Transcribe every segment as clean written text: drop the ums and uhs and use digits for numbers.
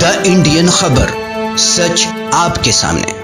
The Indian खबर, सच आपके सामने।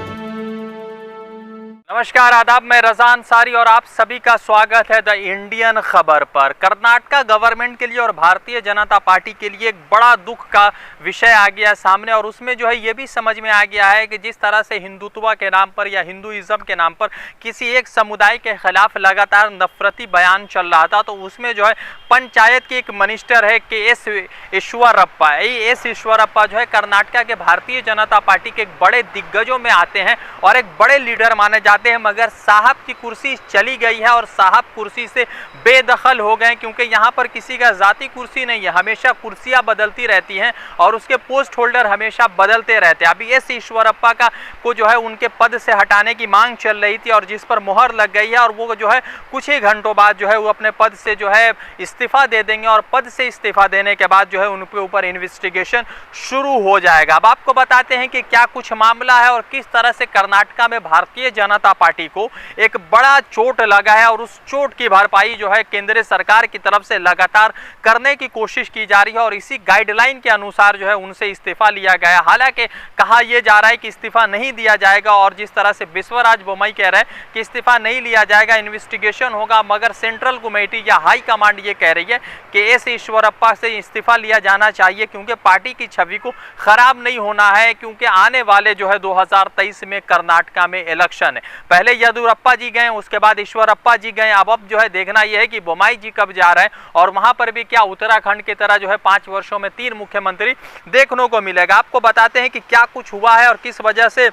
नमस्कार, आदाब, मैं रज़ा अंसारी और आप सभी का स्वागत है द इंडियन खबर पर। कर्नाटका गवर्नमेंट के लिए और भारतीय जनता पार्टी के लिए एक बड़ा दुख का विषय आ गया सामने, और उसमें जो है ये भी समझ में आ गया है कि जिस तरह से हिंदुत्व के नाम पर या हिंदुइज्म के नाम पर किसी एक समुदाय के खिलाफ लगातार नफरती बयान चल रहा था, तो उसमें जो है पंचायत के एक मिनिस्टर है के एस ईश्वरप्पा। एस ईश्वरप्पा जो है कर्नाटका के भारतीय जनता पार्टी के एक बड़े दिग्गजों में आते हैं और एक बड़े लीडर माने जाते हैं, मगर साहब की कुर्सी चली गई है और साहब कुर्सी से बेदखल हो गए, क्योंकि यहाँ पर किसी का जाति कुर्सी नहीं है, हमेशा कुर्सियां बदलती रहती हैं और उसके पोस्ट होल्डर हमेशा बदलते रहते हैं। अभी एस ईश्वरप्पा को जो है उनके पद से हटाने की मांग चल रही थी और जिस पर मुहर लग गई है, और वो जो है कुछ ही घंटों बाद जो है वो अपने पद से जो है इस्तीफा दे देंगे और पद से इस्तीफा देने के बाद जो है उनके ऊपर इन्वेस्टिगेशन शुरू हो जाएगा। अब आपको बताते हैं कि क्या कुछ मामला है और किस तरह से कर्नाटका में भारतीय जनता पार्टी को एक बड़ा चोट लगा है, और उस चोट की भरपाई जो है केंद्र सरकार की तरफ से लगातार करने की कोशिश की जा रही है, और इसी गाइडलाइन के अनुसार जो है उनसे इस्तीफा लिया गया। हालांकि कहा यह जा रहा है कि इस्तीफा नहीं दिया जाएगा, और जिस तरह से बसवराज बोम्मई कह रहे हैं कि इस्तीफा नहीं लिया जाएगा, इन्वेस्टिगेशन होगा, मगर सेंट्रल कमेटी या हाई कमांड ये कह रही है कि एस ईश्वरप्पा से इस्तीफा लिया जाना चाहिए, क्योंकि पार्टी की छवि को खराब नहीं होना है, क्योंकि आने वाले जो है 2023 में कर्नाटका में इलेक्शन है। पहले येदियुरप्पा जी गए, उसके बाद ईश्वरप्पा जी गए, अब जो है देखना यह है कि बोम्मई जी कब जा रहे हैं, और वहां पर भी क्या उत्तराखंड की तरह जो है 5 वर्षों में 3 मुख्यमंत्री देखने को मिलेगा। आपको बताते हैं कि क्या कुछ हुआ है और किस वजह से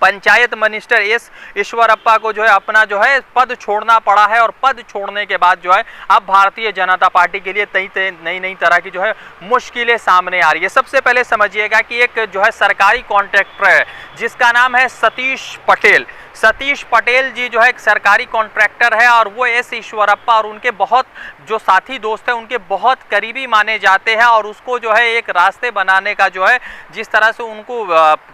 पंचायत मिनिस्टर एस ईश्वरप्पा को जो है अपना जो है पद छोड़ना पड़ा है, और पद छोड़ने के बाद जो है अब भारतीय जनता पार्टी के लिए नई नई तरह की जो है मुश्किलें सामने आ रही है। सबसे पहले समझिएगा कि एक जो है सरकारी कॉन्ट्रैक्टर है जिसका नाम है सतीश पटेल। सतीश पटेल जी जो है एक सरकारी कॉन्ट्रैक्टर है, और वो एस ईश्वरप्पा और उनके बहुत जो साथी दोस्त हैं उनके बहुत करीबी माने जाते हैं, और उसको जो है एक रास्ते बनाने का जो है जिस तरह से उनको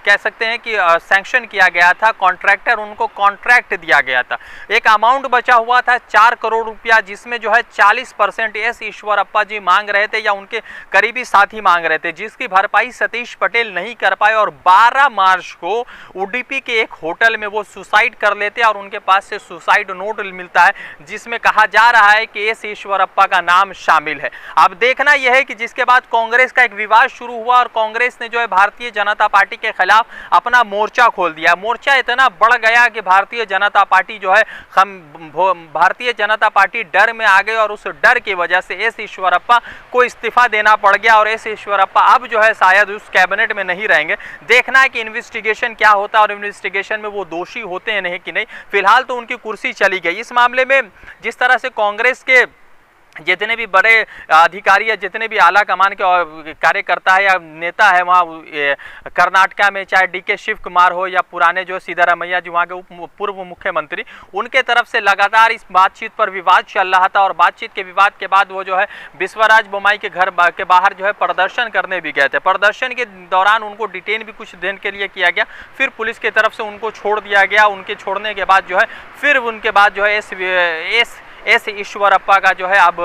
कह सकते हैं कि सैंक्शन किया गया था, कॉन्ट्रैक्टर उनको कॉन्ट्रैक्ट दिया गया था। एक अमाउंट बचा हुआ था 4 करोड़ रुपया, जिसमें जो है 40% एस ईश्वरप्पा जी मांग रहे थे या उनके करीबी साथी मांग रहे थे, जिसकी भरपाई सतीश पटेल नहीं कर पाए, और 12 मार्च को उडुपी के एक होटल में वो सुसाइड कर लेते हैं, और उनके पास से सुसाइड नोट मिलता है जिसमें कहा जा रहा है कि एस ईश्वरप्पा का नाम शामिल है। अब देखना यह है कि जिसके बाद कांग्रेस का एक विवाद शुरू हुआ, और कांग्रेस ने जो है भारतीय जनता पार्टी के खिलाफ अपना मोर्चा खोल दिया। मोर्चा इतना बढ़ गया कि भारतीय जनता पार्टी जो है भारतीय जनता पार्टी डर में आ गई, और उस डर की वजह से एस ईश्वरप्पा को इस्तीफा देना पड़ गया, और एस ईश्वरप्पा अब जो है शायद उस कैबिनेट में नहीं रहेंगे। देखना है कि इन्वेस्टिगेशन क्या होता है और इन्वेस्टिगेशन में वो दोषी होते हैं नहीं कि नहीं। फिलहाल तो उनकी कुर्सी चली गई। इस मामले में जिस तरह से कांग्रेस के जितने भी बड़े अधिकारी या जितने भी आला कमान के कार्यकर्ता है या नेता है वहाँ कर्नाटका में, चाहे डीके शिव कुमार हो या पुराने जो सिद्धरामैया जी वहाँ के पूर्व मुख्यमंत्री, उनके तरफ से लगातार इस बातचीत पर विवाद चल रहा था, और बातचीत के विवाद के बाद वो जो है बसवराज बोम्मई के घर के बाहर जो है प्रदर्शन करने भी गए थे। प्रदर्शन के दौरान उनको डिटेन भी कुछ दिन के लिए किया गया, फिर पुलिस की तरफ से उनको छोड़ दिया गया। उनके छोड़ने के बाद जो है फिर उनके बाद जो है एस ईश्वरप्पा का जो है अब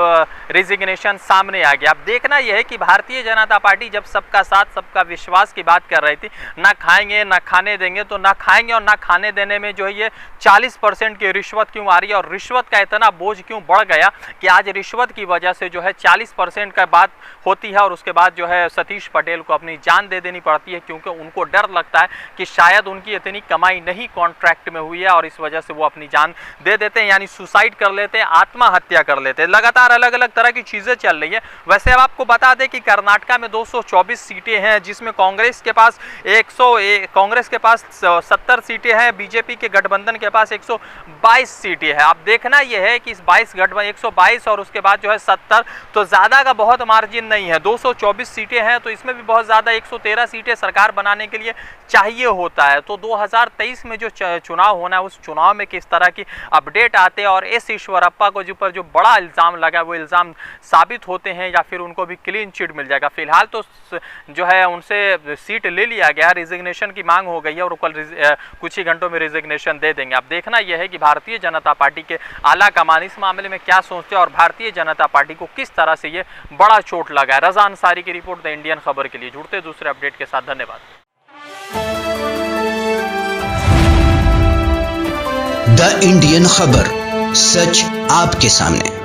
रिजिग्नेशन सामने आ गया। अब देखना यह है कि भारतीय जनता पार्टी जब सबका साथ सबका विश्वास की बात कर रही थी, ना खाएंगे ना खाने देंगे, तो ना खाएंगे और ना खाने देने में जो है ये 40% की रिश्वत क्यों आ रही है, और रिश्वत का इतना बोझ क्यों बढ़ गया कि आज रिश्वत की वजह से जो है 40% का बात होती है, और उसके बाद जो है सतीश पटेल को अपनी जान दे देनी पड़ती है, क्योंकि उनको डर लगता है कि शायद उनकी इतनी कमाई नहीं कॉन्ट्रैक्ट में हुई है, और इस वजह से वो अपनी जान दे देते हैं, यानी सुसाइड कर लेते हैं, आत्महत्या कर लेते हैं। लगातार अलग अलग तरह की चीजें चल रही है। वैसे अब आपको बता दें कि कर्नाटका में 224 सीटें हैं, जिसमें कांग्रेस के पास 70 सीटें हैं, बीजेपी के गठबंधन के पास 122 सीटें हैं। अब देखना यह है कि इस 122 और उसके बाद जो है 70, तो ज्यादा का बहुत मार्जिन नहीं है। 224 सीटें हैं तो इसमें भी बहुत ज्यादा 113 सीटें सरकार बनाने के लिए चाहिए होता है। तो 2023 में जो चुनाव होना है, उस चुनाव में किस तरह की अपडेट आते हैं और एस ईश्वरप्पा येदियुरप्पा को ऊपर जो बड़ा इल्ज़ाम लगा वो इल्ज़ाम साबित होते हैं या फिर उनको भी क्लीन चिट मिल जाएगा। फिलहाल तो जो है उनसे सीट ले लिया गया, रिजिग्नेशन की मांग हो गई है और कल कुछ ही घंटों में रिजिग्नेशन दे देंगे। अब देखना यह है कि भारतीय जनता पार्टी के आला कमान इस मामले में क्या सोचते हैं और भारतीय जनता पार्टी को किस तरह से ये बड़ा चोट लगा है। रज़ा अंसारी की रिपोर्ट द इंडियन खबर के लिए। जुड़ते दूसरे अपडेट के साथ, धन्यवाद। द इंडियन खबर, सच आपके सामने।